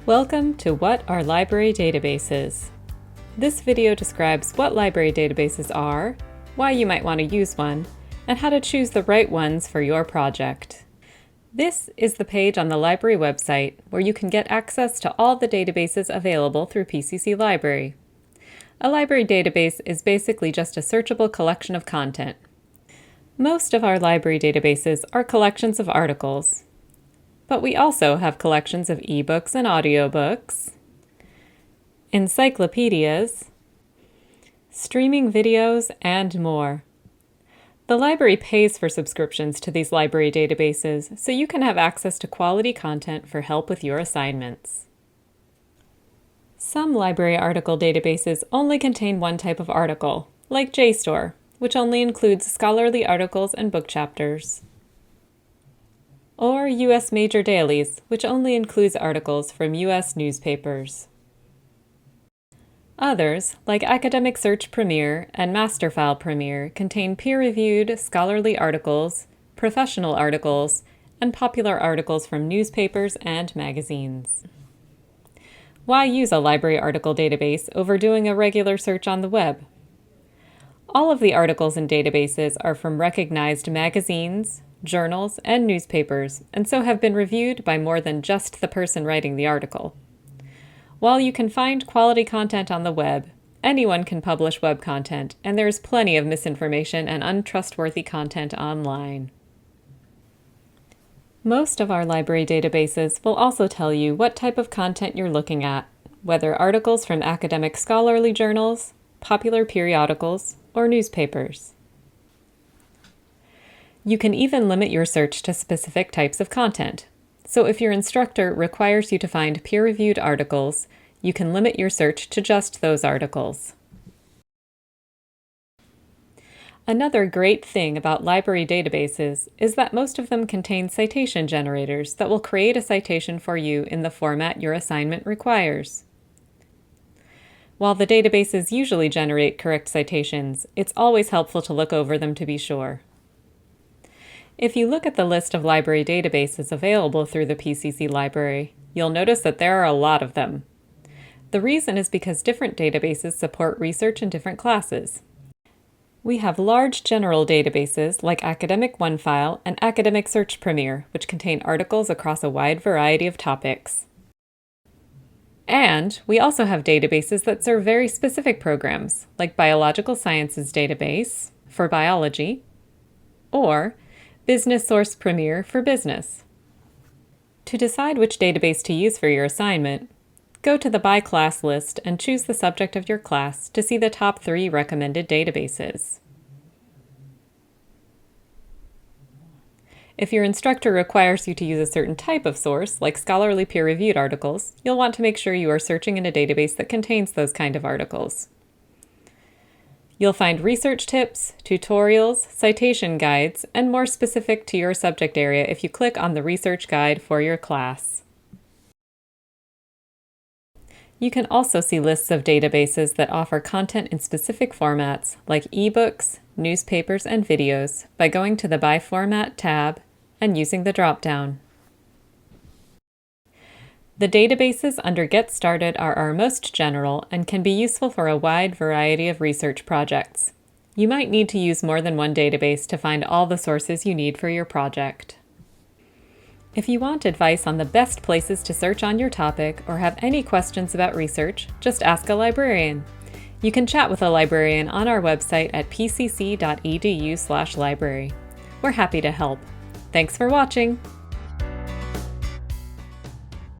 Welcome to What are Library Databases? This video describes what library databases are, why you might want to use one, and how to choose the right ones for your project. This is the page on the library website where you can get access to all the databases available through PCC Library. A library database is basically just a searchable collection of content. Most of our library databases are collections of articles, but we also have collections of ebooks and audiobooks, encyclopedias, streaming videos, and more. The library pays for subscriptions to these library databases so you can have access to quality content for help with your assignments. Some library article databases only contain one type of article, like JSTOR, which only includes scholarly articles and book chapters. Or U.S. Major Dailies, which only includes articles from U.S. newspapers. Others, like Academic Search Premier and Masterfile Premier, contain peer-reviewed scholarly articles, professional articles, and popular articles from newspapers and magazines. Why use a library article database over doing a regular search on the web? All of the articles in databases are from recognized magazines, journals, and newspapers, and so have been reviewed by more than just the person writing the article. While you can find quality content on the web, anyone can publish web content, and there is plenty of misinformation and untrustworthy content online. Most of our library databases will also tell you what type of content you're looking at, whether articles from academic scholarly journals, popular periodicals, or newspapers. You can even limit your search to specific types of content. So if your instructor requires you to find peer-reviewed articles, you can limit your search to just those articles. Another great thing about library databases is that most of them contain citation generators that will create a citation for you in the format your assignment requires. While the databases usually generate correct citations, it's always helpful to look over them to be sure. If you look at the list of library databases available through the PCC Library, you'll notice that there are a lot of them. The reason is because different databases support research in different classes. We have large general databases like Academic OneFile and Academic Search Premier, which contain articles across a wide variety of topics. And we also have databases that serve very specific programs, like Biological Sciences Database for biology, or Business Source Premier for business. To decide which database to use for your assignment, go to the By Class list and choose the subject of your class to see the top 3 recommended databases. If your instructor requires you to use a certain type of source, like scholarly peer-reviewed articles, you'll want to make sure you are searching in a database that contains those kind of articles. You'll find research tips, tutorials, citation guides, and more specific to your subject area if you click on the research guide for your class. You can also see lists of databases that offer content in specific formats like ebooks, newspapers, and videos by going to the By Format tab and using the drop-down. The databases under Get Started are our most general and can be useful for a wide variety of research projects. You might need to use more than one database to find all the sources you need for your project. If you want advice on the best places to search on your topic or have any questions about research, just ask a librarian. You can chat with a librarian on our website at pcc.edu/library. We're happy to help. Thanks for watching!